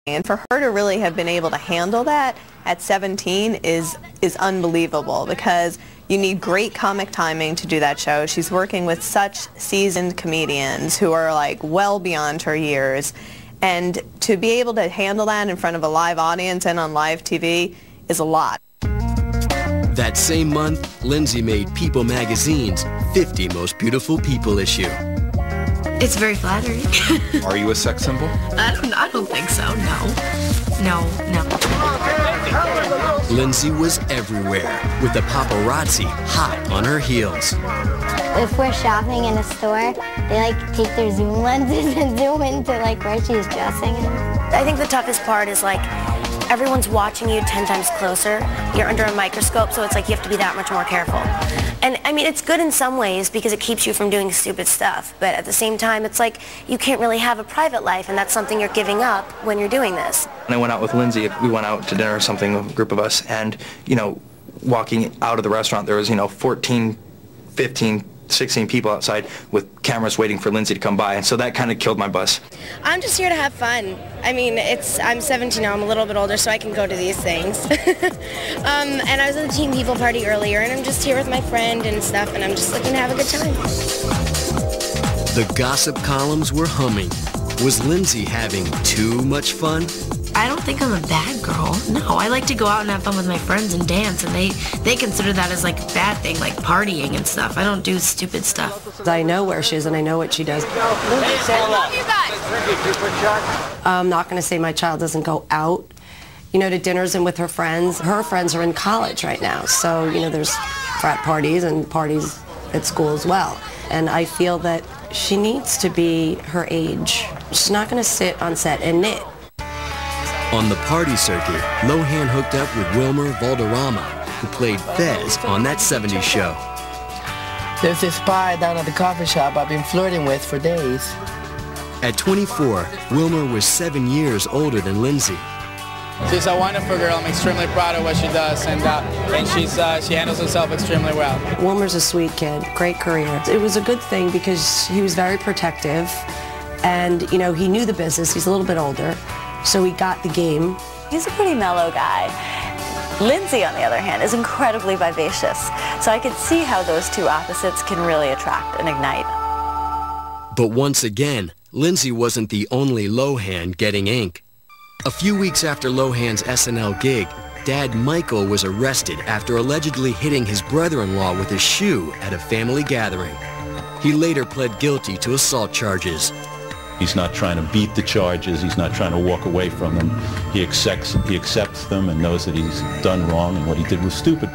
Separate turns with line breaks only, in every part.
And for her to really have been able to handle that at 17 is unbelievable, because you need great comic timing to do that show. She's working with such seasoned comedians who are like well beyond her years. And to be able to handle that in front of a live audience and on live TV is a lot.
That same month, Lindsay made People Magazine's 50 Most Beautiful People issue.
It's very flattering.
Are you a sex symbol?
I don't think so, no. No.
Lindsay was everywhere, with the paparazzi hot on her heels.
If we're shopping in a store, they like take their zoom lenses and zoom into like where she's dressing.
I think the toughest part is like everyone's watching you 10 times closer. You're under a microscope, so it's like you have to be that much more careful. And I mean, it's good in some ways because it keeps you from doing stupid stuff, but at the same time, it's like you can't really have a private life, and that's something you're giving up when you're doing this.
When I went out with Lindsay, we went out to dinner or something, a group of us, and, you know, walking out of the restaurant, there was, 14, 15, 16 people outside with cameras waiting for Lindsay to come by, and so that kind of killed my bus.
I'm just here to have fun. I mean, I'm 17 now, I'm a little bit older, so I can go to these things. And I was at the Teen People party earlier, and I'm just here with my friend and stuff, and I'm just looking to have a good time.
The gossip columns were humming. Was Lindsay having too much fun?
I don't think I'm a bad girl. No, I like to go out and have fun with my friends and dance, and they consider that as like a bad thing, like partying and stuff. I don't do stupid stuff.
I know where she is and I know what she does. I'm not going to say my child doesn't go out, to dinners and with her friends. Her friends are in college right now, so, there's frat parties and parties at school as well. And I feel that she needs to be her age. She's not going to sit on set and knit.
On the party circuit, Lohan hooked up with Wilmer Valderrama, who played Fez on That 70s Show.
There's this spy down at the coffee shop I've been flirting with for days.
At 24, Wilmer was 7 years older than Lindsay.
She's a wonderful girl. I'm extremely proud of what she does, and she handles herself extremely well.
Wilmer's a sweet kid, great career. It was a good thing because he was very protective, and, he knew the business. He's a little bit older. So he got the game.
He's a pretty mellow guy. Lindsay, on the other hand, is incredibly vivacious. So I could see how those two opposites can really attract and ignite.
But once again, Lindsay wasn't the only Lohan getting ink. A few weeks after Lohan's SNL gig, Dad Michael was arrested after allegedly hitting his brother-in-law with a shoe at a family gathering. He later pled guilty to assault charges.
He's not trying to beat the charges. He's not trying to walk away from them. He accepts them and knows that he's done wrong and what he did was stupid.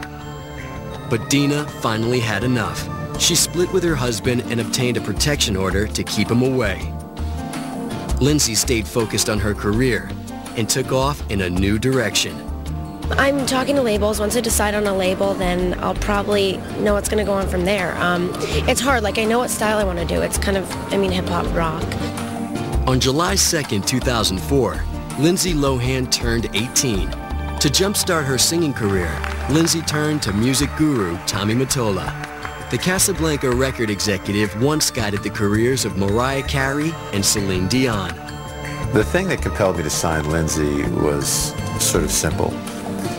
But Dina finally had enough. She split with her husband and obtained a protection order to keep him away. Lindsay stayed focused on her career and took off in a new direction.
I'm talking to labels. Once I decide on a label, then I'll probably know what's going to go on from there. It's hard. Like, I know what style I want to do. It's kind of, hip-hop rock.
On July 2nd, 2004, Lindsay Lohan turned 18. To jumpstart her singing career, Lindsay turned to music guru Tommy Mottola. The Casablanca record executive once guided the careers of Mariah Carey and Celine Dion.
The thing that compelled me to sign Lindsay was sort of simple.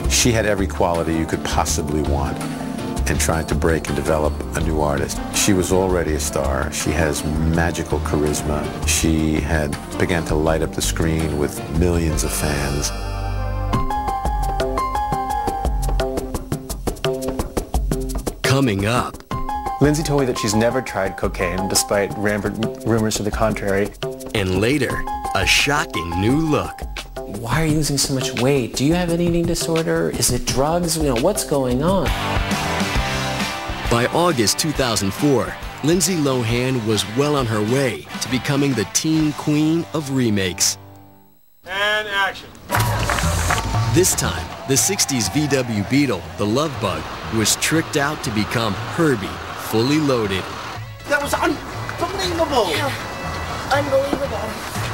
She had every quality you could possibly want in trying to break and develop a new artist. She was already a star. She has magical charisma. She had begun to light up the screen with millions of fans.
Coming up.
Lindsay told me that she's never tried cocaine, despite rampant rumors to the contrary.
And later, a shocking new look.
Why are you losing so much weight? Do you have an eating disorder? Is it drugs? What's going on?
By August 2004, Lindsay Lohan was well on her way to becoming the teen queen of remakes.
And action.
This time, the 60s VW Beetle, the Love Bug, was tricked out to become Herbie, fully loaded.
That was unbelievable!
Yeah. Unbelievable.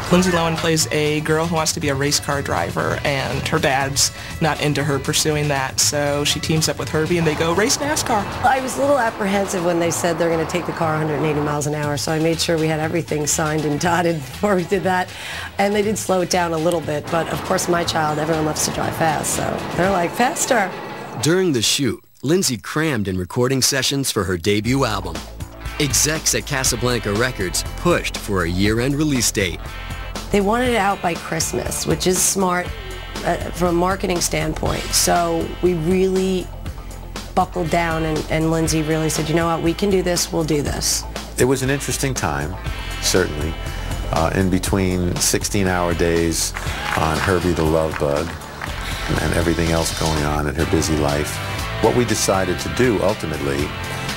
Lindsay Lohan plays a girl who wants to be a race car driver, and her dad's not into her pursuing that, so she teams up with Herbie and they go race NASCAR.
I was a little apprehensive when they said they're going to take the car 180 miles an hour, so I made sure we had everything signed and dotted before we did that. And they did slow it down a little bit, but of course my child, everyone loves to drive fast, so they're like, faster.
During the shoot, Lindsay crammed in recording sessions for her debut album. Execs at Casablanca Records pushed for a year-end release date.
They wanted it out by Christmas, which is smart from a marketing standpoint. So we really buckled down, and Lindsay really said, you know what, we can do this, we'll do this.
It was an interesting time, certainly, in between 16-hour days on Herbie the Love Bug and everything else going on in her busy life. What we decided to do ultimately,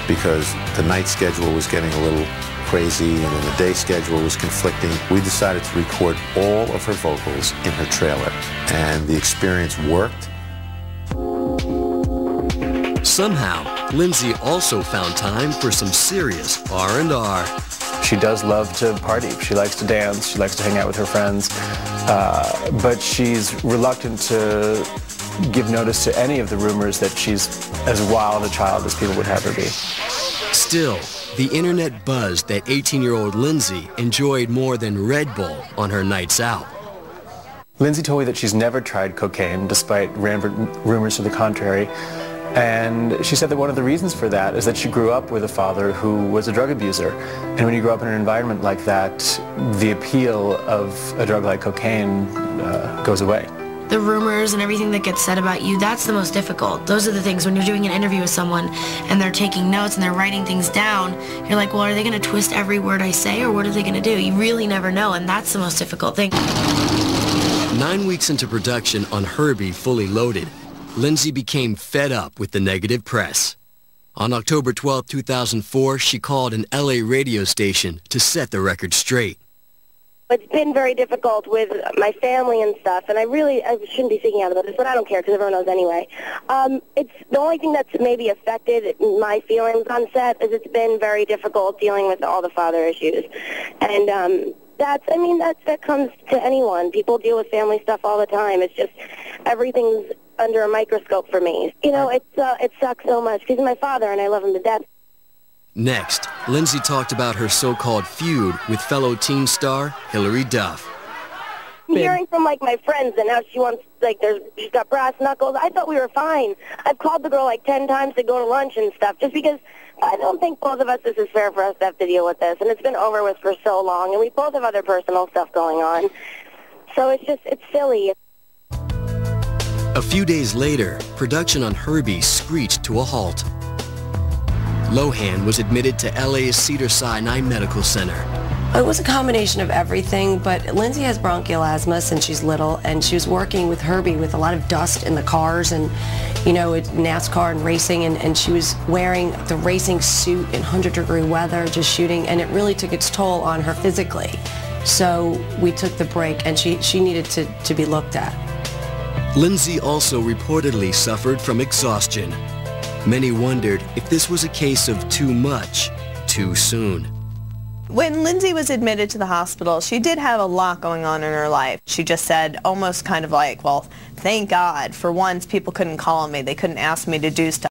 because the night schedule was getting a little crazy and then the day schedule was conflicting, we decided to record all of her vocals in her trailer, and the experience worked.
Somehow, Lindsay also found time for some serious R&R.
She does love to party. She likes to dance. She likes to hang out with her friends. But she's reluctant to give notice to any of the rumors that she's as wild a child as people would have her be.
Still, the internet buzzed that 18-year-old Lindsay enjoyed more than Red Bull on her nights out.
Lindsay told me that she's never tried cocaine, despite rampant rumors to the contrary. And she said that one of the reasons for that is that she grew up with a father who was a drug abuser. And when you grow up in an environment like that, the appeal of a drug like cocaine goes away.
The rumors and everything that gets said about you, that's the most difficult. Those are the things when you're doing an interview with someone and they're taking notes and they're writing things down, you're like, well, are they going to twist every word I say, or what are they going to do? You really never know, and that's the most difficult thing.
9 weeks into production on Herbie Fully Loaded, Lindsay became fed up with the negative press. On October 12, 2004, she called an LA radio station to set the record straight.
It's been very difficult with my family and stuff, and I shouldn't be speaking out about this, but I don't care because everyone knows anyway. It's the only thing that's maybe affected my feelings on set is it's been very difficult dealing with all the father issues. And that comes to anyone. People deal with family stuff all the time. It's just everything's under a microscope for me. You know, it sucks so much because he's my father and I love him to death.
Next, Lindsay talked about her so-called feud with fellow teen star Hilary Duff.
I'm hearing from, like, my friends and how she wants, like, she's got brass knuckles. I thought we were fine. I've called the girl, like, 10 times to go to lunch and stuff just because I don't think both of us, this is fair for us to have to deal with this. And it's been over with for so long, and we both have other personal stuff going on. So it's silly.
A few days later, production on Herbie screeched to a halt. Lohan was admitted to LA's Cedars-Sinai Medical Center.
It was a combination of everything, but Lindsay has bronchial asthma since she's little, and she was working with Herbie with a lot of dust in the cars and, you know, NASCAR and racing, and she was wearing the racing suit in 100-degree weather, just shooting, and it really took its toll on her physically. So we took the break, and she needed to be looked at.
Lindsay also reportedly suffered from exhaustion. Many wondered if this was a case of too much, too soon.
When Lindsay was admitted to the hospital, she did have a lot going on in her life. She just said almost kind of like, well, thank God. For once, people couldn't call me. They couldn't ask me to do stuff.